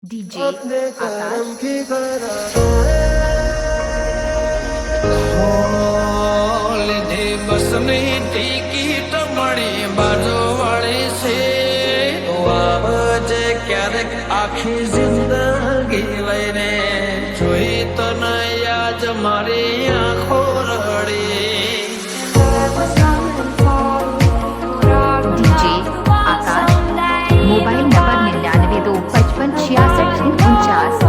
DJ आकाश લીધે બસની ticket મળી બાજુવાળી છે તો આવજે ક્યારેક આખી જિંદગી લઈને જોઈ તો નયાજ મારી આંખો રડી डीजे आकाश मोबाइल नंबर 99255649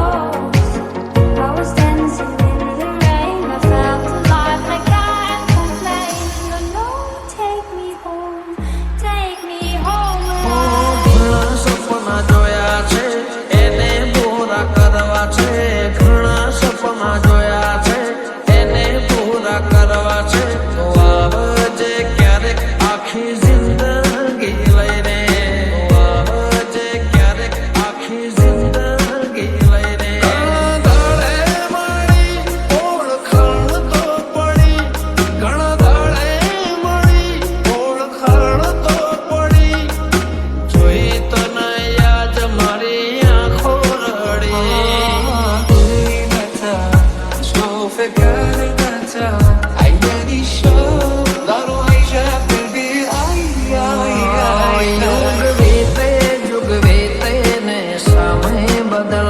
સપના જોયા છે એને પૂરા કરવા છે ઘણા સપના જોયા છે એને પૂરા કરવા છે તો આવજે ક્યારેક આખી જિંદગી લઈને તો આવજે ક્યારેક આખી જિંદગી લઈને દાડે મારી ઓળખાણ તો પડી ઘણા દાડે મળી ઓળખાણ તો પડી જોઈ તો નયાજ મારી આંખો રડી યુગ વીતે ને સમય બદલાય